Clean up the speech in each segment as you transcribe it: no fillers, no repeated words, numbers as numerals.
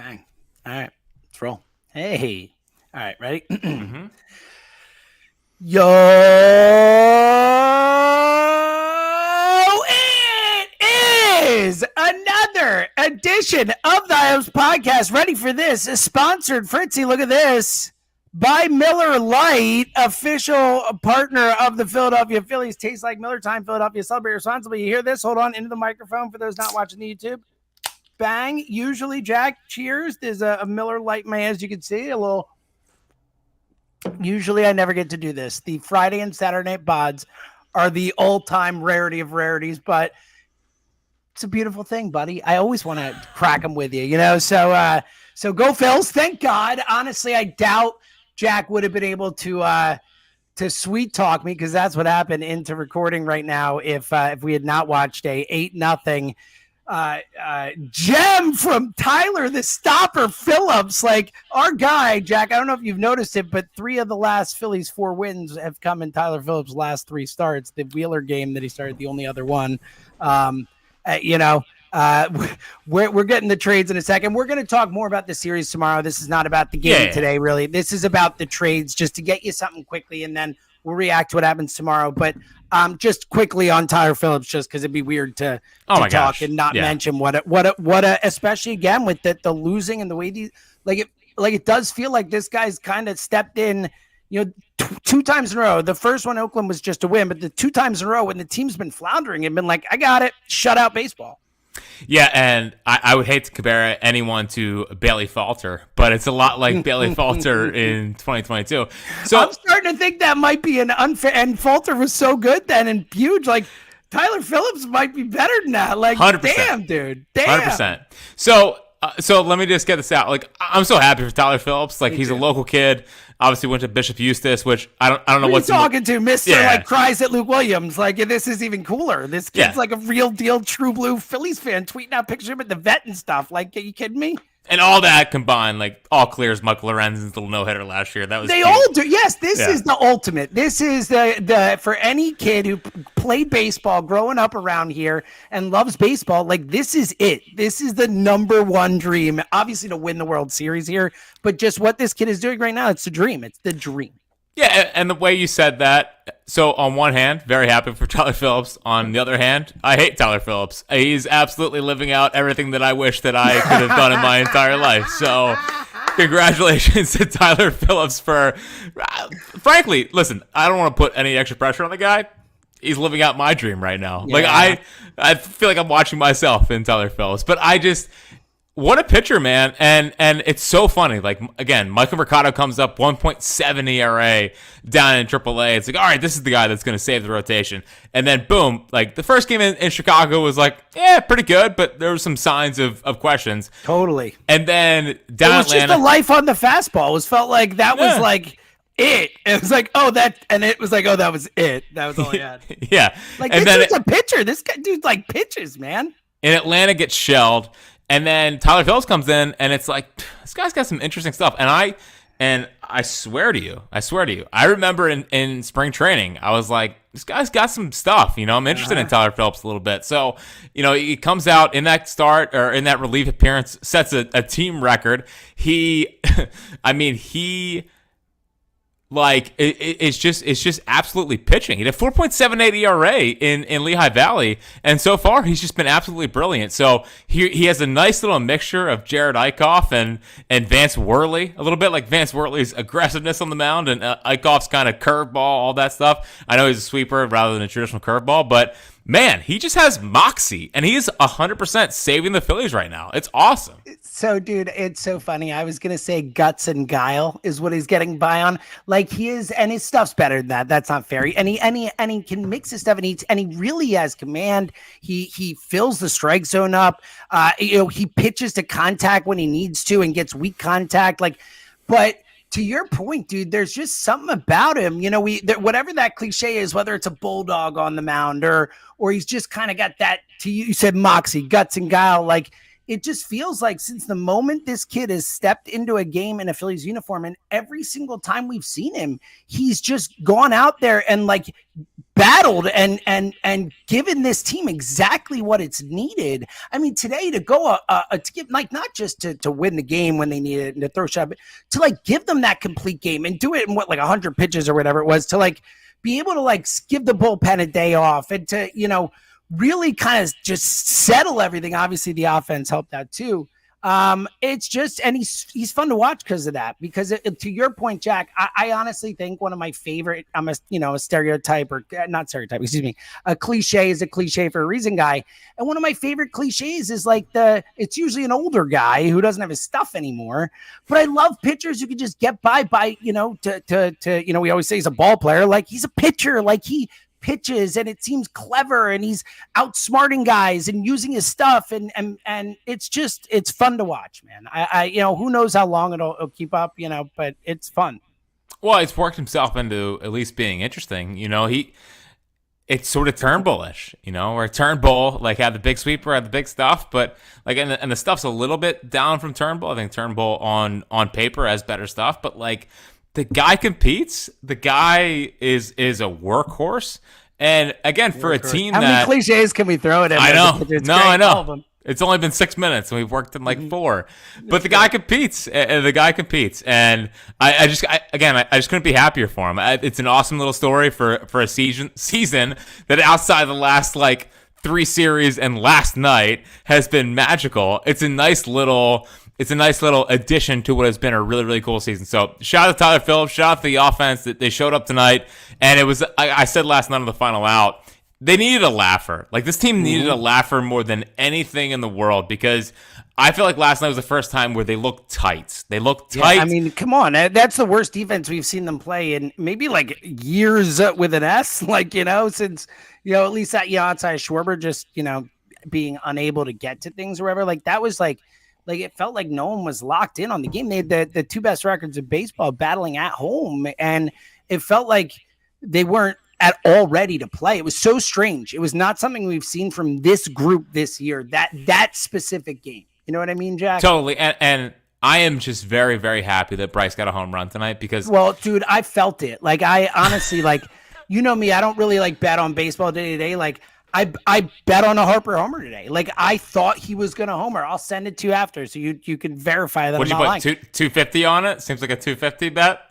Bang. All right. Let's roll. Hey. All right. Ready? Mm-hmm. Yo, it is another edition of the Io's podcast. Ready for this? Sponsored, Fritzy, look at this. By Miller Lite, official partner of the Philadelphia Phillies. Tastes like Miller time, Philadelphia. Celebrate responsibly. You hear this? Hold on into the microphone for those not watching the YouTube. Bang. Usually, Jack, cheers. There's a Miller Lite in my hands. You can see a little. Usually, I never get to do this. The Friday and Saturday night pods are the all-time rarity of rarities, but it's a beautiful thing, buddy. I always want to crack them with you, you know? So go Phils. Thank God. Honestly, I doubt Jack would have been able to sweet talk me, because that's what happened into recording right now if we had not watched a 8-0 gem from Tyler the Stopper Phillips. Like, our guy, Jack, I don't know if you've noticed it, but 3 of the last Phillies 4 wins have come in Tyler Phillips' last 3 starts. The Wheeler game that he started, the only other one. We're getting the trades in a second. We're going to talk more about the series tomorrow. This is not about the game today, really. This is about the trades, just to get you something quickly, and then we'll react to what happens tomorrow. But just quickly on Tyler Phillips, just because it'd be weird to talk and not mention what especially again with the losing and the way it does feel like this guy's kind of stepped in, two times in a row. The first one, Oakland, was just a win, but the 2 times in a row when the team's been floundering and been like, I got it, shut out baseball. Yeah, and I would hate to compare anyone to Bailey Falter, but it's a lot like Bailey Falter in 2022. So I'm starting to think that might be an unfair, and Falter was so good then and huge. Like, Tyler Phillips might be better than that. Like, 100%. Damn, dude. Damn. 100%. So let me just get this out. Like, I'm so happy for Tyler Phillips. Like, he's a local kid. Obviously went to Bishop Eustace, which I don't know what's talking to. Mister like cries at Luke Williams. Like, this is even cooler. This kid's like a real deal, true blue Phillies fan, tweeting out pictures of him at the vet and stuff. Like, are you kidding me? And all that combined, like, all clears Michael Lorenzen's little no-hitter last year. That was they all do. Yes, this is the ultimate. This is the for any kid who played baseball growing up around here and loves baseball. Like, this is it. This is the number one dream. Obviously, to win the World Series here, but just what this kid is doing right now, it's the dream. It's the dream. Yeah, and the way you said that, so on one hand, very happy for Tyler Phillips. On the other hand, I hate Tyler Phillips. He's absolutely living out everything that I wish that I could have done in my entire life. So congratulations to Tyler Phillips for, frankly, listen, I don't want to put any extra pressure on the guy. He's living out my dream right now. Yeah. Like, I feel like I'm watching myself in Tyler Phillips, but what a pitcher, man. And it's so funny. Like, again, Michael Mercado comes up 1.7 ERA down in AAA. It's like, all right, this is the guy that's going to save the rotation. And then, boom, like, the first game in Chicago was like, pretty good, but there were some signs of questions. Totally. And then down it was Atlanta. Just the life on the fastball. It felt like that was like it. It was like, that was it. That was all I had. Yeah. Like, this dude's a pitcher. This guy, dude, like, pitches, man. And Atlanta gets shelled. And then Tyler Phillips comes in, and it's like, this guy's got some interesting stuff. And I swear to you, I remember in spring training, I was like, this guy's got some stuff. I'm interested in Tyler Phillips a little bit. So, he comes out in that start or in that relief appearance, sets a team record. Like, it's just absolutely pitching. He had a 4.78 ERA in Lehigh Valley, and so far he's just been absolutely brilliant. So he has a nice little mixture of Jared Eichhoff and Vance Worley, a little bit like Vance Worley's aggressiveness on the mound and Eichhoff's kind of curveball, all that stuff. I know he's a sweeper rather than a traditional curveball, but man, he just has moxie, and he's 100% saving the Phillies right now. It's awesome. So, dude, it's so funny. I was going to say guts and guile is what he's getting by on. Like, he is, and his stuff's better than that. That's not fair. And he can mix his stuff, and he really has command. He fills the strike zone up. He pitches to contact when he needs to and gets weak contact. But to your point, dude, there's just something about him. Whatever that cliche is, whether it's a bulldog on the mound or he's just kind of got that, you said moxie, guts and guile. Like, it just feels like since the moment this kid has stepped into a game in a Phillies uniform, and every single time we've seen him, he's just gone out there and like battled and given this team exactly what it's needed. I mean, today to go to give, like, not just to win the game when they need it and to throw shot, but to like give them that complete game and do it in what, like 100 pitches or whatever it was, to like be able to like give the bullpen a day off and to, you know, really kind of just settle everything. Obviously the offense helped out too. It's just, and he's fun to watch because of that, because to your point, Jack, I honestly think one of my favorite, I'm a stereotype, or not stereotype, excuse me, a cliche is a cliche for a reason guy. And one of my favorite cliches is like it's usually an older guy who doesn't have his stuff anymore, but I love pitchers who can just get by, you know, to, you know, we always say he's a ball player. Like he's a pitcher, like he pitches and it seems clever and he's outsmarting guys and using his stuff and it's fun to watch, man. I you know, who knows how long it'll keep up, you know, but it's fun. Well, he's worked himself into at least being interesting. You know, it's sort of Turnbull-ish, you know, where Turnbull like had the big sweeper, had the big stuff, but like and the stuff's a little bit down from Turnbull. I think Turnbull on paper has better stuff, but like the guy competes. The guy is a workhorse. And again, for a team how many cliches can we throw at him? I know. I know. know. It's only been 6 minutes and we've worked in like 4. But the guy competes. The guy competes. And I just couldn't be happier for him. It's an awesome little story for a season that outside the last like 3 series and last night has been magical. It's a nice little addition to what has been a really, really cool season. So shout out to Tyler Phillips, shout out to the offense that they showed up tonight. And it was, I said last night on the final out, they needed a laugher. Like this team needed a laugher more than anything in the world, because I feel like last night was the first time where they looked tight. They looked tight. Yeah, I mean, come on. That's the worst defense we've seen them play in maybe like years with an S, like, you know, since, you know, at least that, you know, outside of Schwarber just, you know, being unable to get to things or whatever. Like that was like it felt like no one was locked in on the game. They had the 2 best records of baseball battling at home, and it felt like they weren't at all ready to play. It was so strange. It was not something we've seen from this group this year, that specific game. You know what I mean, Jack? Totally. And I am just very, very happy that Bryce got a home run tonight, because, well, dude, I felt it. Like I honestly, like, you know me, I don't really like bet on baseball day to day. Like I bet on a Harper homer today. Like I thought he was going to homer. I'll send it to you after so you can verify that. What'd I'm you not put, lying. $250 on it? Seems like a $250 bet.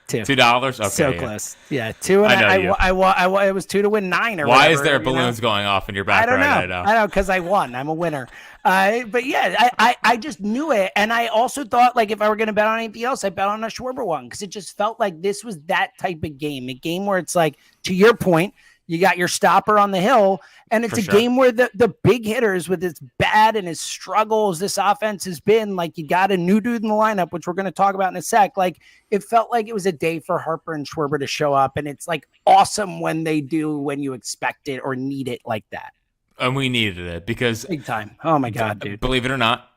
$2. Okay, so close. Yeah, 2. And I it was 2 to win 9 or why whatever, is there balloons going off in your background? I know because I won. I'm a winner. But yeah, I just knew it, and I also thought like if I were going to bet on anything else, I bet on a Schwarber one, because it just felt like this was that type of game, a game where it's like, to your point, you got your stopper on the hill, and it's game where the big hitters with his bad and his struggles, this offense has been like, you got a new dude in the lineup, which we're going to talk about in a sec. Like it felt like it was a day for Harper and Schwarber to show up, and it's like awesome when they do, when you expect it or need it like that. And we needed it because big time. Oh my God, dude. Believe it or not,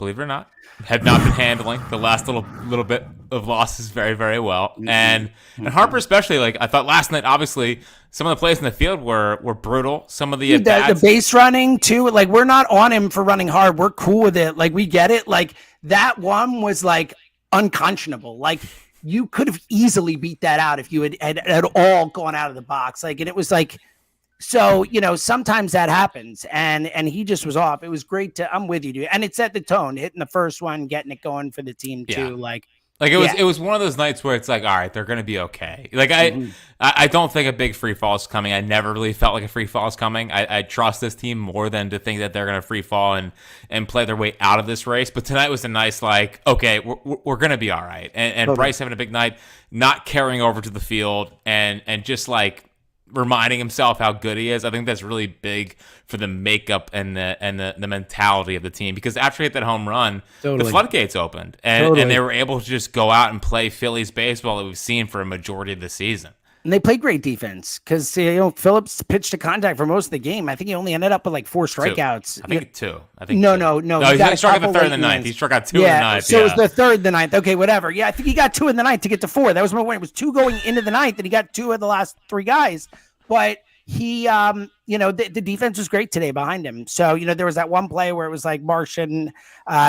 have not been handling the last little bit of losses very, very well. And Harper especially, like I thought last night, obviously some of the plays in the field were brutal. Some of the base running too, like we're not on him for running hard. We're cool with it. Like we get it. Like that one was like unconscionable. Like you could have easily beat that out if you had all gone out of the box. Like, and it was like, so, you know, sometimes that happens, and he just was off. It was great I'm with you, dude. And it set the tone, hitting the first one, getting it going for the team too. Like it was one of those nights where it's like, all right, they're going to be okay. Like I don't think a big free fall is coming. I never really felt like a free fall is coming. I trust this team more than to think that they're going to free fall and play their way out of this race. But tonight was a nice, like, okay, we're going to be all right. And Bryce having a big night, not carrying over to the field and just like reminding himself how good he is. I think that's really big for the makeup and the mentality of the team, because after he hit that home run, the floodgates opened and they were able to just go out and play Phillies baseball that we've seen for a majority of the season. And they played great defense because, you know, Phillips pitched to contact for most of the game. I think he only ended up with like 4 strikeouts. I think 2. No. He struck out the third in the ninth. He struck out 2 in the ninth. So it was the third, the ninth. Okay, whatever. Yeah, I think he got 2 in the ninth to get to 4. That was my point. It was 2 going into the ninth, and he got 2 of the last 3 guys. But he the defense was great today behind him. So, there was that one play where it was like Marsh and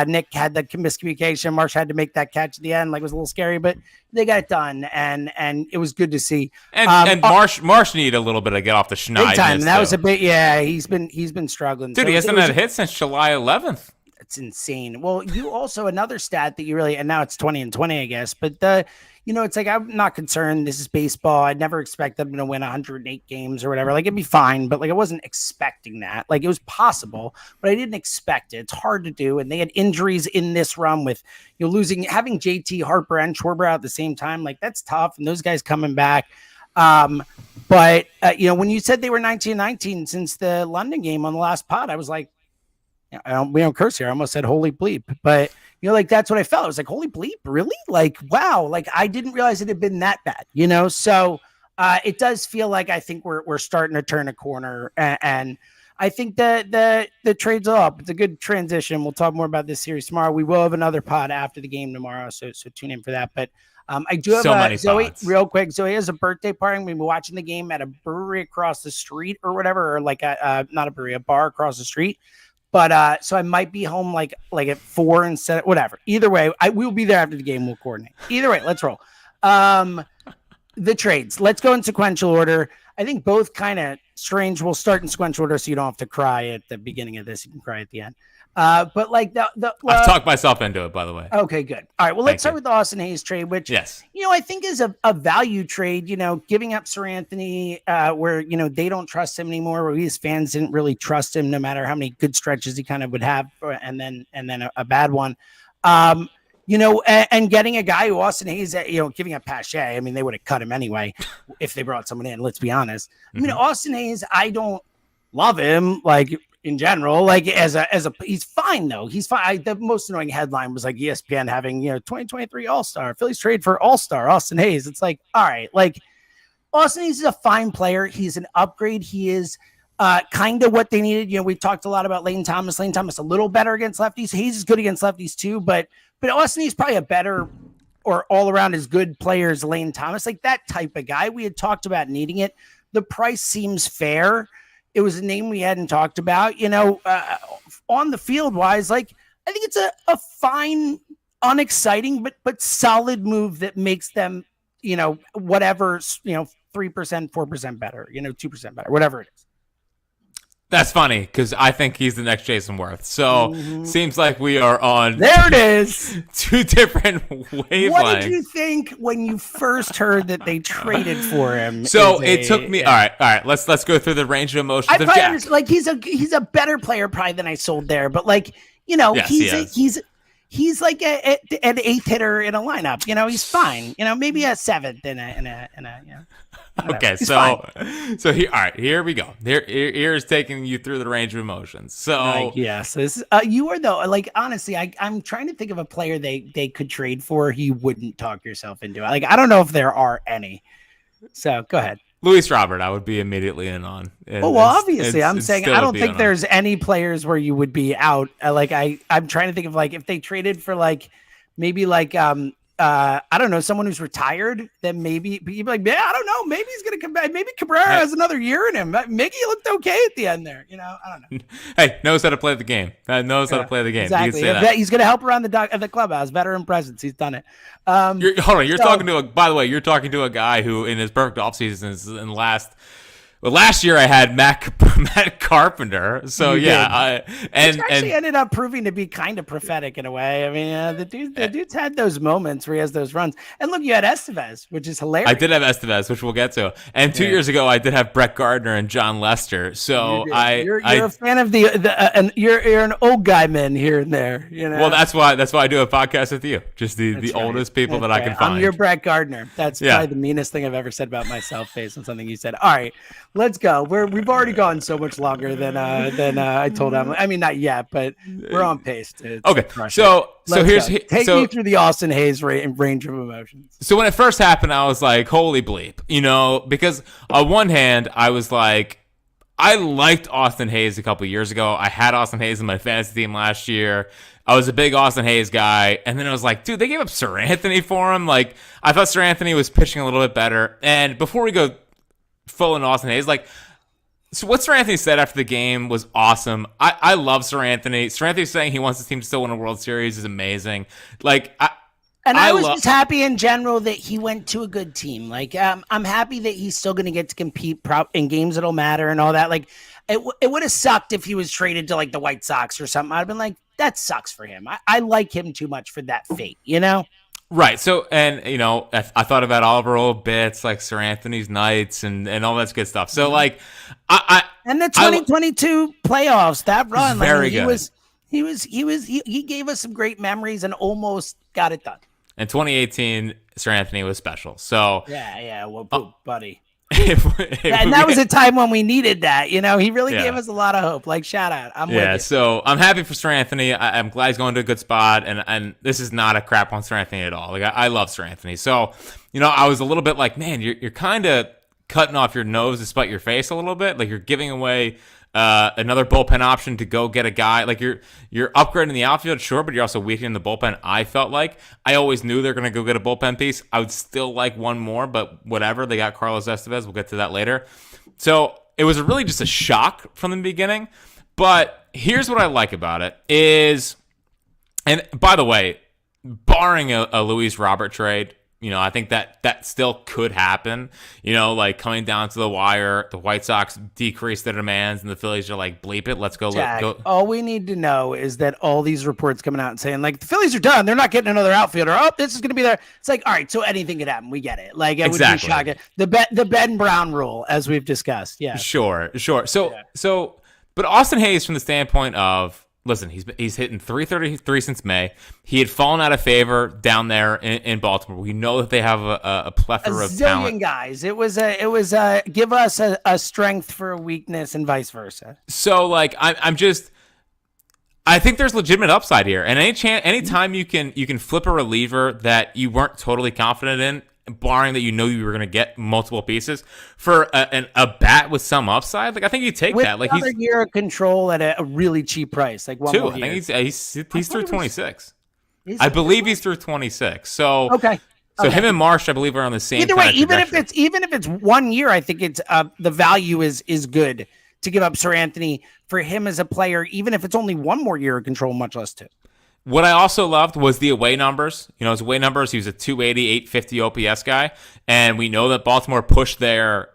Nick had the miscommunication. Marsh had to make that catch at the end. Like, it was a little scary, but they got it done, and it was good to see. And Marsh needed a little bit of get off the schneid. Big time. That was a bit, he's been struggling. Dude, he hasn't had a hit since July 11th. It's insane. Well, you also, another stat that you really, and now it's 20-20, I guess, but it's like, I'm not concerned. This is baseball. I'd never expect them to win 108 games or whatever. Like, it'd be fine, but like, I wasn't expecting that. Like, it was possible, but I didn't expect it. It's hard to do. And they had injuries in this run with, having JT, Harper, and Schwarber out at the same time. Like, that's tough. And those guys coming back. But when you said they were 19-19 since the London game on the last pod, I was like, we don't curse here. I almost said holy bleep, but that's what I felt. I was like, holy bleep, really? Like, wow. Like, I didn't realize it had been that bad, So it does feel like I think we're starting to turn a corner, and I think that the trade's up. It's a good transition. We'll talk more about this series tomorrow. We will have another pod after the game tomorrow, so tune in for that. But I do have Zoe pods. Real quick. Zoe has a birthday party. I'm going to be watching the game at a brewery across the street or whatever, or like not a brewery, a bar across the street. But so I might be home like at 4 instead of whatever. Either way, we'll be there after the game. We'll coordinate. Either way, let's roll. The trades. Let's go in sequential order. I think both kind of strange. We'll start in sequential order so you don't have to cry at the beginning of this. You can cry at the end. But like I've talked myself into it, by the way. Okay, good. All right. Well, let's start with the Austin Hayes trade, which, yes, I think is a value trade, giving up Sir Anthony, where, they don't trust him anymore, where his fans didn't really trust him, no matter how many good stretches he kind of would have. And then a bad one, and getting a guy who Austin Hayes, giving up Pache. I mean, they would have cut him anyway if they brought someone in. Let's be honest. I mean, Austin Hayes, I don't love him. Like, in general, like as a he's fine though. He's fine. The most annoying headline was like ESPN having 2023 All-Star Phillies trade for All-Star Austin Hayes. It's like, all right, like Austin Hayes is a fine player. He's an upgrade. He is kind of what they needed. We've talked a lot about Lane Thomas. Lane Thomas a little better against lefties. Hayes is good against lefties too, but Austin Hayes probably a better or all around as good player as Lane Thomas. Like that type of guy. We had talked about needing it. The price seems fair. It was a name we hadn't talked about, on the field wise. Like, I think it's a fine, unexciting, but solid move that makes them, whatever, 3%, 4% better, 2% better, whatever it is. That's funny because I think he's the next Jason Worth. So seems like we are on. There it is. Two different wavelengths. What did you think when you first heard that they traded for him? So it took me. All right. Let's go through the range of emotions of Jack. Like he's a better player probably than I sold there, but like he's like an eighth hitter in a lineup. He's fine. Maybe a seventh in a. Okay, so here, all right, here we go. Here is taking you through the range of emotions. So yes, this you are though. Like honestly, I'm trying to think of a player they could trade for. He wouldn't talk yourself into it. Like I don't know if there are any. So go ahead. Luis Robert, I would be immediately in on. Obviously, I'm saying I don't think there's any players where you would be out. I'm trying to think of like if they traded for like maybe like I don't know, someone who's retired, then maybe you'd be like, yeah, I don't know. Maybe he's going to come back. Maybe Cabrera has another year in him. Maybe he looked okay at the end there. I don't know. Hey, knows how to play the game. Knows how to play the game. Exactly. He's going to help around the clubhouse. Veteran presence. He's done it. You're talking to by the way, you're talking to a guy who in his perfect offseason is in last year I had Matt Carpenter. So which actually ended up proving to be kind of prophetic in a way. I mean, the dude's had those moments where he has those runs. And look, you had Esteves, which is hilarious. I did have Esteves, which we'll get to. And 2 years ago, I did have Brett Gardner and John Lester. So you're a fan of and you're an old guy man here and there. Well, that's why I do a podcast with you. Just the oldest people that I can find. I'm your Brett Gardner. That's probably the meanest thing I've ever said about myself based on something you said. All right. Let's go. We've already gone so much longer than I told him. I mean, not yet, but we're on pace. Okay, so here's take me through the Austin Hayes range of emotions. So when it first happened, I was like, "Holy bleep!" Because on one hand, I was like, I liked Austin Hayes a couple years ago. I had Austin Hayes in my fantasy team last year. I was a big Austin Hayes guy, and then I was like, dude, they gave up Sir Anthony for him. Like, I thought Sir Anthony was pitching a little bit better. And before we go full in Austin Hayes, like So what Sir Anthony said after the game was awesome. I love Sir Anthony. Sir Anthony saying he wants his team to still win a World Series is amazing. Like, I was just happy in general that he went to a good team. Like, I'm happy that he's still going to get to compete in games that'll matter and all that. Like, it would have sucked if he was traded to like the White Sox or something. I'd have been like, that sucks for him. I like him too much for that fate, you know? Right. So, and, you know, I thought about all of our old bits like Sir Anthony's Nights and all that good stuff. So, like, and the 2022 playoffs, that run, very good. He gave us some great memories and almost got it done. In 2018, Sir Anthony was special. So yeah, well, buddy. And that was a time when we needed that. You know, he really gave us a lot of hope. Like, shout out. I'm with you. So I'm happy for Sir Anthony. I'm glad he's going to a good spot. And this is not a crap on Sir Anthony at all. Like, I love Sir Anthony. So, you know, I was a little bit like, man, you're kind of cutting off your nose to spite your face a little bit. Like, you're giving away another bullpen option to go get a guy. Like, you're upgrading the outfield, sure, but you're also weakening the bullpen. I felt like I always knew they're going to go get a bullpen piece. I would still like one more, but whatever. They got Carlos Estevez. We'll get to that later. So it was really just a shock from the beginning. But here's what I like about it is, and by the way, barring a Luis Robert trade, you know, I think that still could happen. You know, like coming down to the wire, the White Sox decrease their demands, and the Phillies are like, bleep it, let's go. Jack, all we need to know is that all these reports coming out and saying, like, the Phillies are done. They're not getting another outfielder. Oh, this is going to be there. It's like, all right, so anything could happen. We get it. Like, it would be shocking. The Ben Brown rule, as we've discussed. Yeah. Sure. So, but Austin Hayes, from the standpoint of, listen, he's hitting 333 since May. He had fallen out of favor down there in Baltimore. We know that they have a plethora of talent. Guys. It was give us a strength for a weakness and vice versa. So, like, I think there's legitimate upside here. And anytime you can flip a reliever that you weren't totally confident in, barring that you know you were going to get multiple pieces for a bat with some upside, like, I think you take with that. Like, another year of control at a really cheap price, like one more year. I think he's through 26. I believe he's through 26. So okay. So him and Marsh, I believe, are on the same. Either way, even if it's 1 year, I think it's the value is good to give up Sir Anthony for him as a player, even if it's only one more year of control, much less two. What I also loved was the away numbers. You know, his away numbers, he was a 280, 850 OPS guy. And we know that Baltimore pushed their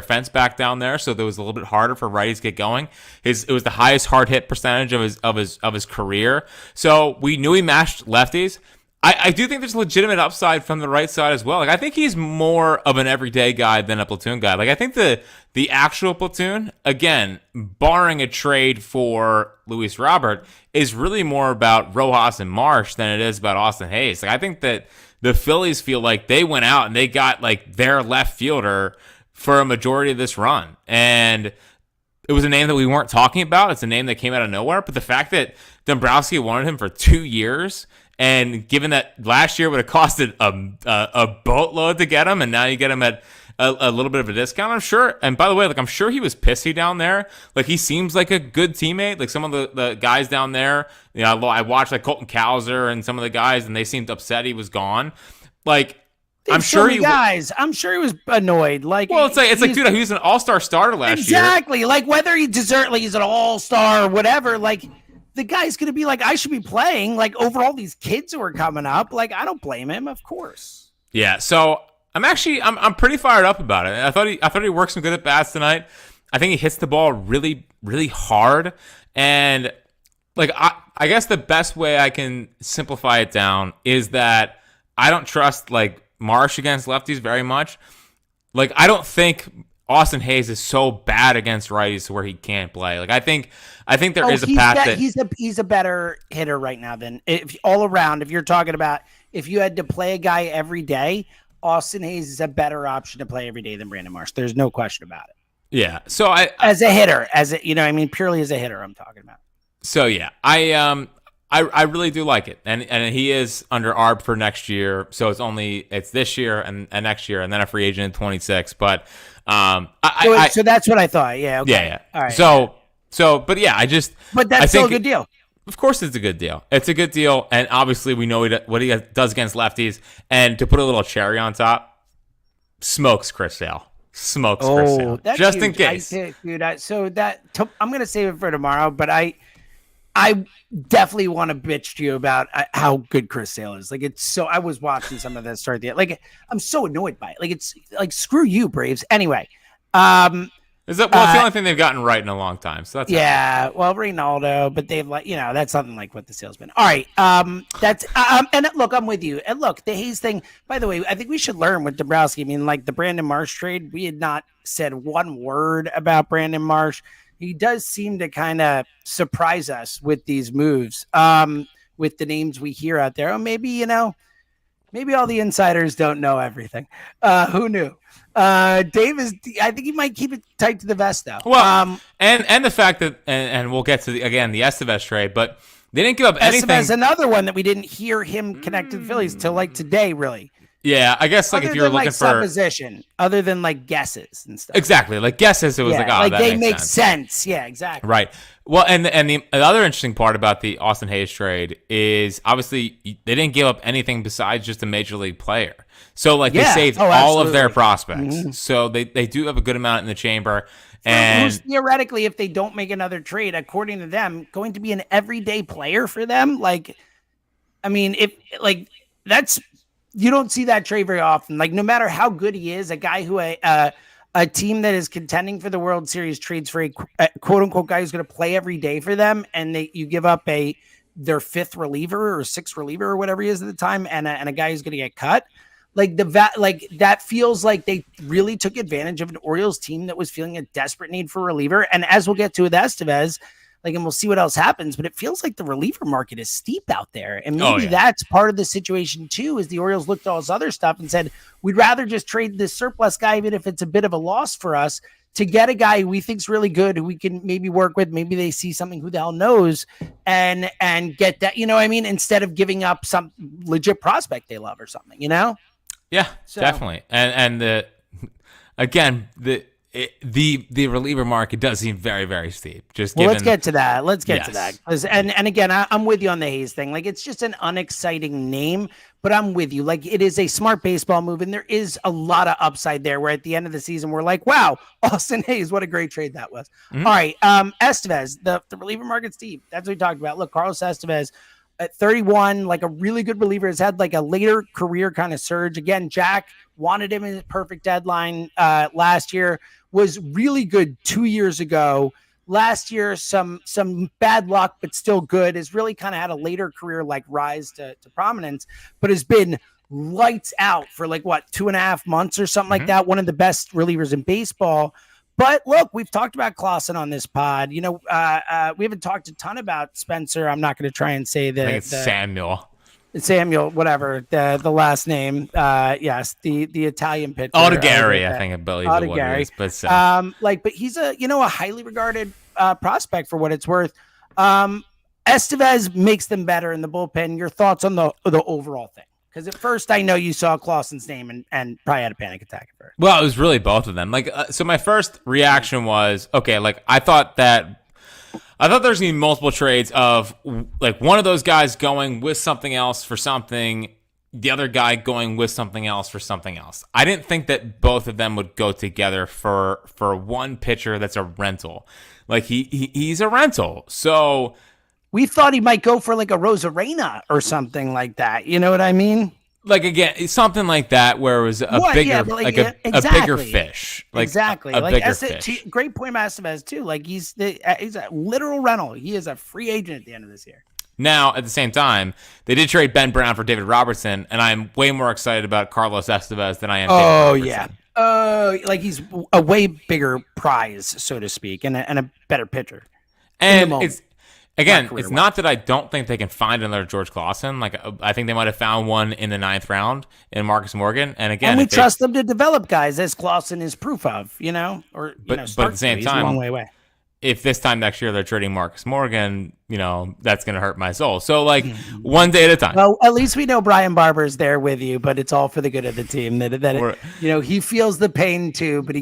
fence back down there, so it was a little bit harder for righties to get going. It was the highest hard hit percentage of his career. So we knew he matched lefties. I do think there's legitimate upside from the right side as well. Like, I think he's more of an everyday guy than a platoon guy. Like, I think the actual platoon, again, barring a trade for Luis Robert, is really more about Rojas and Marsh than it is about Austin Hayes. Like, I think that the Phillies feel like they went out and they got, like, their left fielder for a majority of this run. And it was a name that we weren't talking about. It's a name that came out of nowhere. But the fact that Dombrowski wanted him for 2 years, and given that last year would have costed a boatload to get him, and now you get him at a little bit of a discount, I'm sure. And by the way, like, I'm sure he was pissy down there. Like, he seems like a good teammate. Like, some of the guys down there, you know, I watched like Colton Cowser and some of the guys, and they seemed upset he was gone. Like, I'm sure he was annoyed. Like, well, it's like, dude, he was an all-star starter last year. Exactly. Like, whether he deserves, like, he's an all-star or whatever, like, the guy's going to be like, I should be playing, like, over all these kids who are coming up. Like, I don't blame him, of course. Yeah, so I'm pretty fired up about it. I thought he worked some good at bats tonight. I think he hits the ball really, really hard. And, like, I guess the best way I can simplify it down is that I don't trust, like, Marsh against lefties very much. Like, I don't think Austin Hayes is so bad against righties to where he can't play. Like, I think there is a path that he's a better hitter right now than all around. If you're talking about if you had to play a guy every day, Austin Hayes is a better option to play every day than Brandon Marsh. There's no question about it. Yeah. So as a hitter, purely as a hitter, I'm talking about. So yeah, I really do like it, and he is under ARB for next year. So it's this year and next year, and then a free agent in 26. But so that's what I thought. Yeah. Okay. Yeah. All right. But yeah, But that's still a good deal. Of course, it's a good deal. It's a good deal, and obviously we know what he does against lefties. And to put a little cherry on top, smokes Chris Sale. smokes for sale, that's just huge. in case. I'm gonna save it for tomorrow, but I definitely want to bitch to you about how good Chris Sale is. Like, it's so, I was watching some of this start the, like, I'm so annoyed by it. Like, it's like, screw you, Braves. Anyway. It's the only thing they've gotten right in a long time. So that's well, Ronaldo, but they've that's something like what the sale's been. All right. That's, and look, I'm with you. And look, the Hayes thing, by the way, I think we should learn with Dombrowski. I mean, like the Brandon Marsh trade, we had not said one word about Brandon Marsh. He does seem to kind of surprise us with these moves, with the names we hear out there. Oh, maybe all the insiders don't know everything. Who knew? Dave I think he might keep it tight to the vest, though. Well, and the fact that, and we'll get to the Esteves trade, but they didn't give up anything. Esteves, another one that we didn't hear him connect to the Phillies till like today, really. Yeah, I guess like other if you're looking for supposition, other than like guesses and stuff. Exactly, like guesses, it was that they makes make sense. Yeah, exactly. Right. Well, and the other interesting part about the Austin Hayes trade is obviously they didn't give up anything besides just a major league player. So like they saved all of their prospects. Mm-hmm. So they do have a good amount in the chamber. And who's theoretically, if they don't make another trade, according to them, going to be an everyday player for them. Like, I mean, that's. You don't see that trade very often. Like, no matter how good he is, a guy who a team that is contending for the World Series trades for a quote unquote guy who's going to play every day for them, and you give up their fifth reliever or sixth reliever or whatever he is at the time, and a guy who's going to get cut. Like that feels like they really took advantage of an Orioles team that was feeling a desperate need for a reliever. And as we'll get to with Esteves, and we'll see what else happens, but it feels like the reliever market is steep out there. And maybe that's part of the situation too, is the Orioles looked at all this other stuff and said, we'd rather just trade this surplus guy, even if it's a bit of a loss for us, to get a guy who we think's really good, who we can maybe work with. Maybe they see something, who the hell knows, and get that, instead of giving up some legit prospect they love or something, Yeah, definitely. And the reliever market does seem very, very steep. Let's get to that. To that. And again, I'm with you on the Hayes thing. Like, it's just an unexciting name, but I'm with you. Like, it is a smart baseball move, and there is a lot of upside there, where at the end of the season, we're like, wow, Austin Hayes, what a great trade that was. Mm-hmm. All right. Esteves, the reliever market's deep. That's what we talked about. Look, Carlos Estevez at 31, like a really good reliever, has had like a later career kind of surge. Again, Jack wanted him in the perfect deadline last year. Was really good 2 years ago. Last year, some bad luck, but still good. Has really kind of had a later career like rise to prominence, but has been lights out for 2.5 months or something like that. One of the best relievers in baseball. But look, we've talked about Clausen on this pod. We haven't talked a ton about Spencer. I'm not going to try and say that. I think it's Samuel, whatever the last name. Yes, the Italian pitcher. Ottagari, I think I believe it was. But he's a highly regarded prospect for what it's worth. Estevez makes them better in the bullpen. Your thoughts on the overall thing? Because at first I know you saw Clausen's name and probably had a panic attack at first. Well, it was really both of them. So my first reaction was, okay, I thought there's going to be multiple trades of one of those guys going with something else for something, the other guy going with something else for something else. I didn't think that both of them would go together for one pitcher that's a rental. He's a rental. So we thought he might go for a Rosarena or something like that. You know what I mean? Again, something like that, where it was a bigger, a bigger fish. Exactly. A bigger fish. Great point, Esteves too. He's a literal rental. He is a free agent at the end of this year. Now, at the same time, they did trade Ben Brown for David Robertson, and I'm way more excited about Carlos Estevez than I am. David Robertson. He's a way bigger prize, so to speak, and a better pitcher. And it's not that I don't think they can find another George Clausen. I think they might have found one in the 9th round in Marcus Morgan. And again, we trust them to develop guys, as Clausen is proof of, but at the same time, a long way away. If this time next year they're trading Marcus Morgan, that's going to hurt my soul. So one day at a time. Well, at least we know Brian Barber's there with you, but it's all for the good of the team. He feels the pain too, but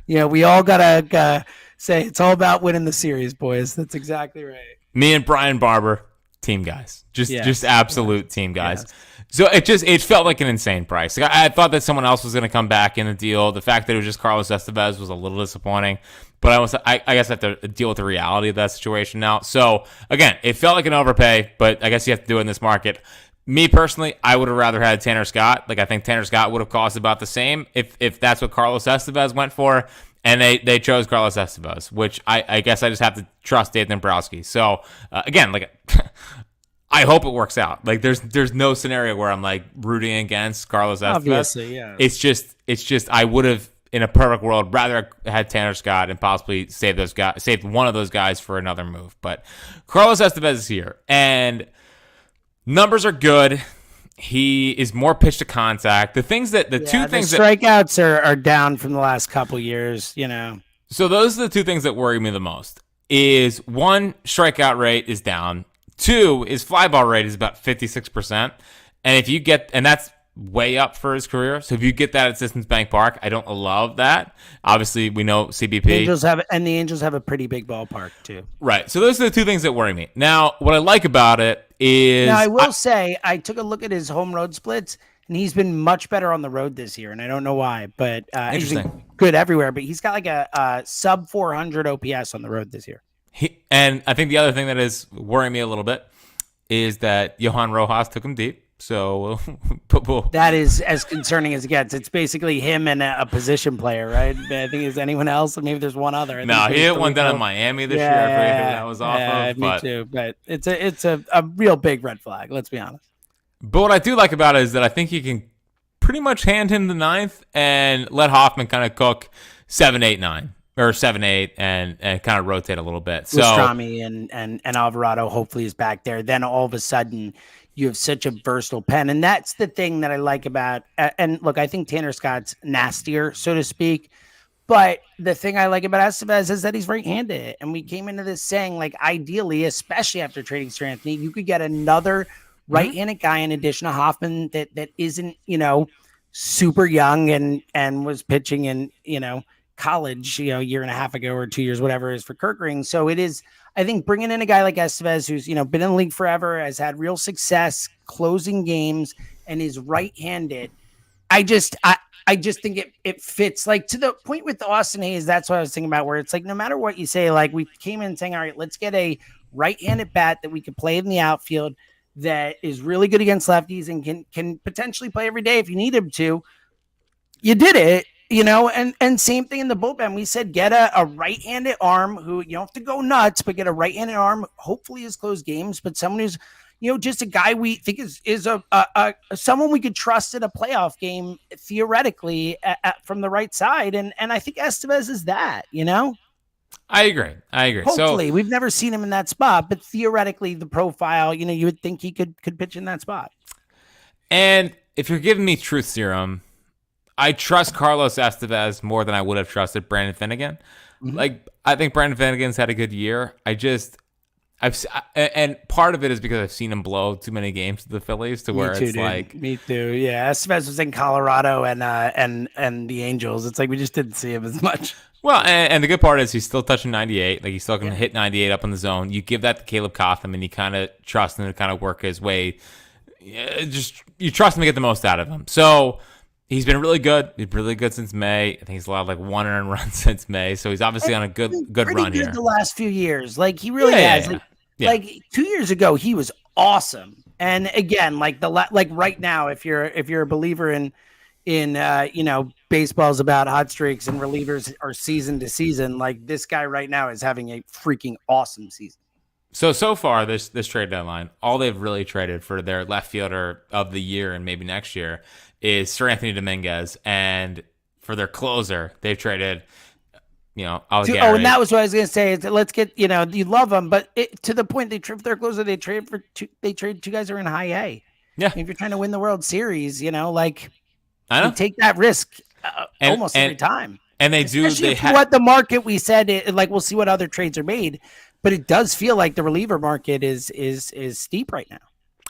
we all gotta say it's all about winning the series, boys. That's exactly right. Me and Brian Barber, team guys. Just absolute team guys. Yes. So it felt like an insane price. Like I thought that someone else was going to come back in the deal. The fact that it was just Carlos Estevez was a little disappointing. But I guess I have to deal with the reality of that situation now. So again, it felt like an overpay, but I guess you have to do it in this market. Me personally, I would have rather had Tanner Scott. Like I think Tanner Scott would have cost about the same if that's what Carlos Estevez went for. And they chose Carlos Estevez, which I guess I just have to trust Dave Dombrowski. So again, like I hope it works out. Like there's no scenario where I'm like rooting against Carlos Estevez. Obviously, yeah. It's just I would have in a perfect world rather had Tanner Scott and possibly saved one of those guys for another move. But Carlos Estevez is here and numbers are good. He is more pitch to contact. The things that the strikeouts are down from the last couple years, you know. So those are the two things that worry me the most. Is one, strikeout rate is down. Two is fly ball rate is about 56%. And that's way up for his career. So if you get that at Citizens Bank Park, I don't love that. Obviously, we know CBP. The Angels have a pretty big ballpark too. Right. So those are the two things that worry me. Now, what I like about it is now I will say I took a look at his home road splits and he's been much better on the road this year, and I don't know why, but he's been good everywhere. But he's got like a sub 400 OPS on the road this year. And I think the other thing that is worrying me a little bit is that Johan Rojas took him deep. So that is as concerning as it gets. It's basically him and a position player, right? I think is anyone else? Maybe there's one other. No, he hit one down in Miami this year. I forget who that was off of. Me too. But it's a real big red flag. Let's be honest. But what I do like about it is that I think you can pretty much hand him the ninth and let Hoffman kind of cook 7, 8, 9. Or 7, 8, and kind of rotate a little bit. So Pastrami and Alvarado hopefully is back there. Then all of a sudden you have such a versatile pen, and that's the thing that I like about. And look, I think Tanner Scott's nastier, so to speak. But the thing I like about Esteves is that he's right-handed, and we came into this saying like ideally, especially after trading Sir Anthony, you could get another right-handed guy in addition to Hoffman that isn't super young and was pitching in college, a year and a half ago or 2 years, whatever it is for Kirkring. So it is, I think, bringing in a guy like Esteves, who's, been in the league forever, has had real success closing games and is right-handed. I just think it fits like to the point with Austin Hayes. That's what I was thinking about, where it's like, no matter what you say, like we came in saying, all right, let's get a right-handed bat that we could play in the outfield that is really good against lefties and can potentially play every day if you need him to. You did it. And same thing in the bullpen. We said get a right-handed arm who you don't have to go nuts, but get a right-handed arm. Hopefully, has closed games, but someone who's just a guy we think is a someone we could trust in a playoff game theoretically from the right side. And I think Esteves is that. I agree. Hopefully, we've never seen him in that spot, but theoretically, the profile, you would think he could pitch in that spot. And if you're giving me truth serum, I trust Carlos Estevez more than I would have trusted Brandon Finnegan. Mm-hmm. Like, I think Brandon Finnegan's had a good year. And part of it is because I've seen him blow too many games to the Phillies to where it's like. Me too. Yeah. Estevez was in Colorado and the Angels. It's like we just didn't see him as much. Well, and the good part is he's still touching 98. Like, he's still going to hit 98 up in the zone. You give that to Caleb Cotham and you kind of trust him to kind of work his way. You trust him to get the most out of him. So. He's been really good. He's been really good since May. I think he's allowed like 1 earned run since May. So he's obviously on a good run here. The last few years, like he really has. Like 2 years ago, he was awesome. And again, like right now, if you're a believer in baseball's about hot streaks and relievers are season to season, like this guy right now is having a freaking awesome season. So far this trade deadline, all they've really traded for their left fielder of the year and maybe next year is Sir Anthony Dominguez, and for their closer, they've traded, Algary. Oh, and that was what I was going to say. Is that let's get, you love them, but to the point they trade for their closer, they trade two guys who are in high A. Yeah, if you're trying to win the World Series, I know you take that risk almost every time. And what the market we said, we'll see what other trades are made, but it does feel like the reliever market is steep right now.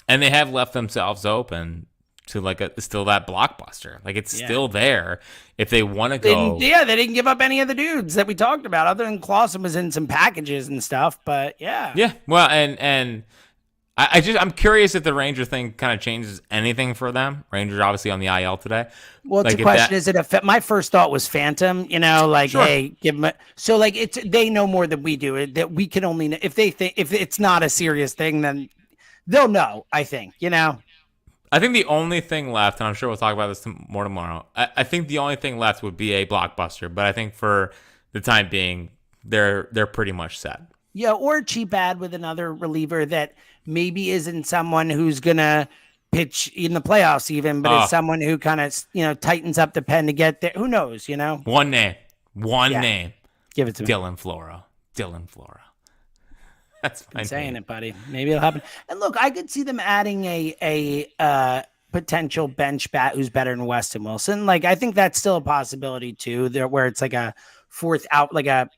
And they have left themselves open to still that blockbuster. Like it's still there if they want to go. They didn't give up any of the dudes that we talked about, other than Clausen was in some packages and stuff. But yeah. Well, and I'm curious if the Ranger thing kind of changes anything for them. Rangers obviously on the IL today. Well, it's Like a if question. that, Is it my first thought was Phantom, like, sure. hey, give them so like they know more than we do. That we can only if they think if it's not a serious thing, then they'll know, I think, I think the only thing left, and I'm sure we'll talk about this more tomorrow. I think the only thing left would be a blockbuster, but I think for the time being, they're pretty much set. Yeah, or a cheap ad with another reliever that maybe isn't someone who's gonna pitch in the playoffs even, but is someone who kind of tightens up the pen to get there. Who knows, One name. Give it to me. Dylan Floro. That's my saying name. it, buddy. Maybe it'll happen. And look, I could see them adding a potential bench bat who's better than Weston Wilson. Like, I think that's still a possibility too. There, where it's like a fourth out, like a,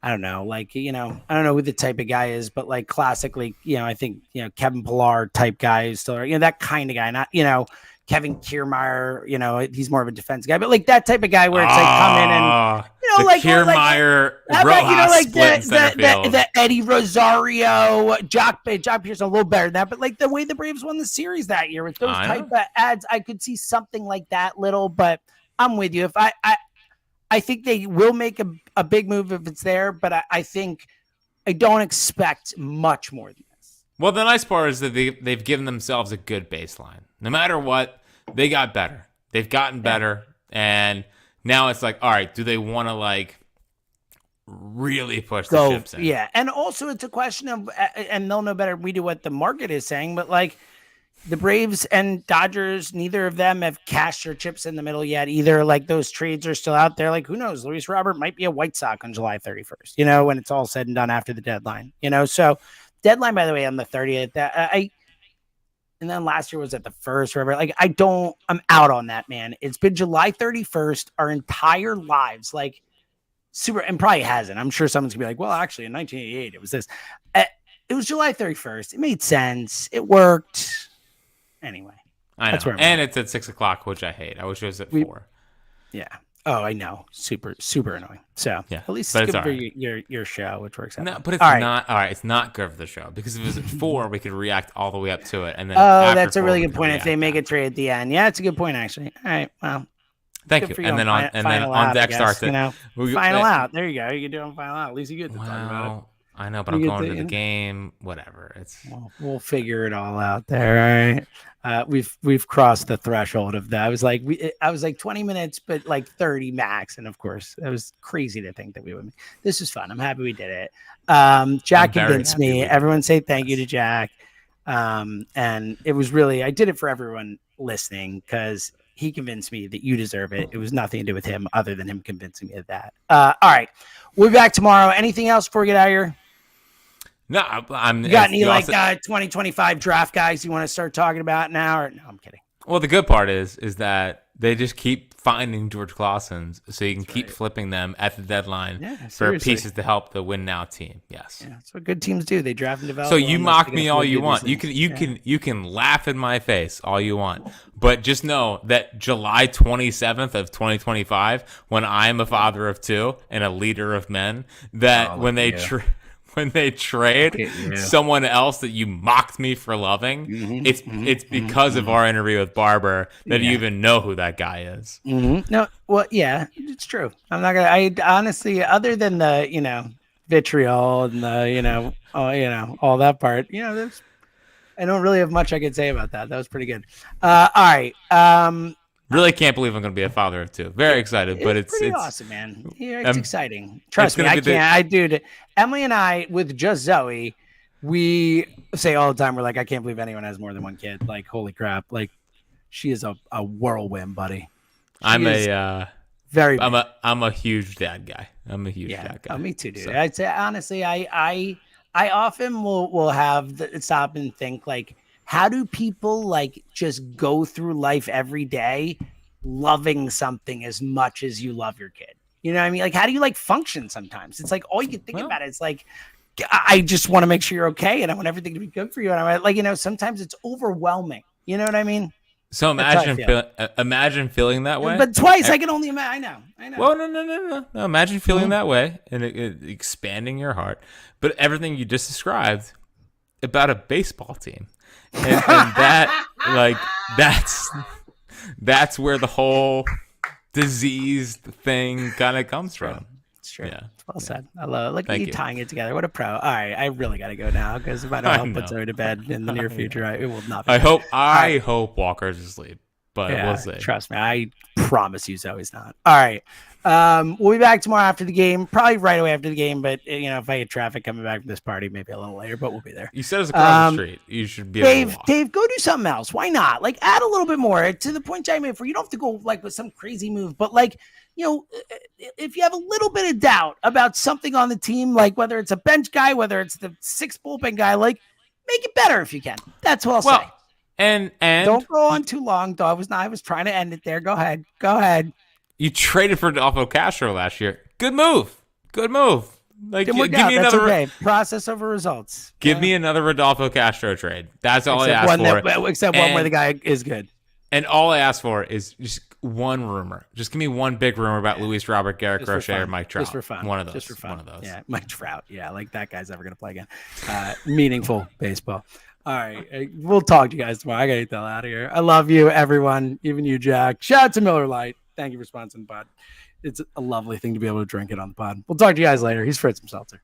I don't know, like, I don't know who the type of guy is, but like classically, I think, Kevin Pillar type guy is still, that kind of guy, not, Kevin Kiermaier, he's more of a defense guy, but like that type of guy where it's like come in and, like Kiermaier, Rojas split center field. The Eddie Rosario, Jock Pearson, a little better than that, but like the way the Braves won the series that year with those type of ads, I could see something like that little, but I'm with you. If I think they will make a big move if it's there, but I think I don't expect much more than this. Well, the nice part is that they've given themselves a good baseline. No matter what, they got better. They've gotten better, and now it's like, all right, do they want to like really push the chips in? Yeah, and also it's a question of, and they'll know better than we do what the market is saying, but like, the Braves and Dodgers, neither of them have cashed their chips in the middle yet either. Like those trades are still out there. Like who knows? Luis Robert might be a White Sox on July 31st, when it's all said and done after the deadline, so deadline, by the way, on the 30th, and then last year was at the first, whatever. Like I'm out on that, man. It's been July 31st, our entire lives, like super, and probably hasn't. I'm sure someone's gonna be like, well, actually in 1988, it was this, it was July 31st. It made sense. It worked. Anyway, I know, and it's at 6:00, which I hate. I wish it was at 4. Yeah. Oh, I know. Super annoying. So yeah, at least it's good for your show, which works out. No, but it's not all right. It's not good for the show because if it was at 4, we could react all the way up to it, and then that's a really good point. If they make a trade at the end, yeah, it's a good point actually. All right, well, thank you. And then on deck starts it. Final out. There you go. You can do it on final out. At least you get to talk about it. I know, but I'm going to the game. Whatever. We'll figure it all out there. All right. We've crossed the threshold of that. I was like 20 minutes, but like 30 max. And of course, it was crazy to think that we would. This was fun. I'm happy we did it. Jack convinced me. Everyone say thank you to Jack. And it was really, I did it for everyone listening because he convinced me that you deserve it. It was nothing to do with him other than him convincing me of that. All right. We'll be back tomorrow. Anything else before we get out of here? No, you got any 2025 draft guys you want to start talking about now? Or no, I'm kidding. Well, the good part is that they just keep finding George Clausens, so you can keep flipping them at the deadline for pieces to help the win now team. Yes, that's what good teams do. They draft and develop. So you mock me all you want. You can laugh in my face all you want, but just know that July 27th of 2025, when I am a father of 2 and a leader of men, that when they trade someone else that you mocked me for loving, it's because of our interview with Barber that you even know who that guy is. No, well, yeah, it's true. I'm not gonna. I honestly, other than the vitriol and the all that part, I don't really have much I could say about that. That was pretty good. All right. Really can't believe I'm going to be a father of 2. Very excited, but it's awesome, man. Yeah, it's exciting. Trust me, I can't. Dude, Emily and I, with just Zoe, we say all the time, we're like, I can't believe anyone has more than one kid. Like, holy crap! Like, she is a whirlwind, buddy. I'm a huge dad guy. I'm a huge dad guy. Oh, me too, dude. So. I'd say honestly, I often will have stop and think like, how do people like just go through life every day loving something as much as you love your kid? You know what I mean? Like, how do you like function sometimes? It's like all you can think about is like, I just want to make sure you're okay and I want everything to be good for you. And I'm like, sometimes it's overwhelming. You know what I mean? So imagine feeling that way. But twice, I can only imagine. I know. Well, no. Imagine feeling that way and expanding your heart. But everything you just described about a baseball team, and that like that's where the whole diseased thing kind of comes from. It's true. Yeah. Well said. I love it. Look at Thank you you. tying it together. What a pro. All right. I really got to go now because if I don't help put Zoe to bed in the near future, it will not be. I hope Walker's asleep, but we'll see. Trust me. I promise you Zoe's not. All right. We'll be back tomorrow after the game, probably right away after the game. But if I get traffic coming back from this party, maybe a little later, but we'll be there. You said it's across the street. You should be able to walk. Dave, go do something else. Why not? Like, add a little bit more to the point I made. For you don't have to go like with some crazy move, but like, if you have a little bit of doubt about something on the team, like whether it's a bench guy, whether it's the sixth bullpen guy, like make it better if you can. That's what I'll say. And don't go on too long. Though I was trying to end it there. Go ahead. You traded for Adolfo Castro last year. Good move. Like, give me another. Okay. Process over results. Give me another Rodolfo Castro trade. That's all I ask for. Except one where the guy is good. And all I ask for is just one rumor. Just give me one big rumor about Luis Robert, Garrett Crochet, or Mike Trout. Just for fun. One of those. Just for fun. One of those. Yeah, Mike Trout. Yeah, like that guy's ever going to play again. Meaningful baseball. All right. We'll talk to you guys tomorrow. I got to get the hell out of here. I love you, everyone. Even you, Jack. Shout out to Miller Lite. Thank you for sponsoring the pod. It's a lovely thing to be able to drink it on the pod. We'll talk to you guys later. He's Fritz from Seltzer.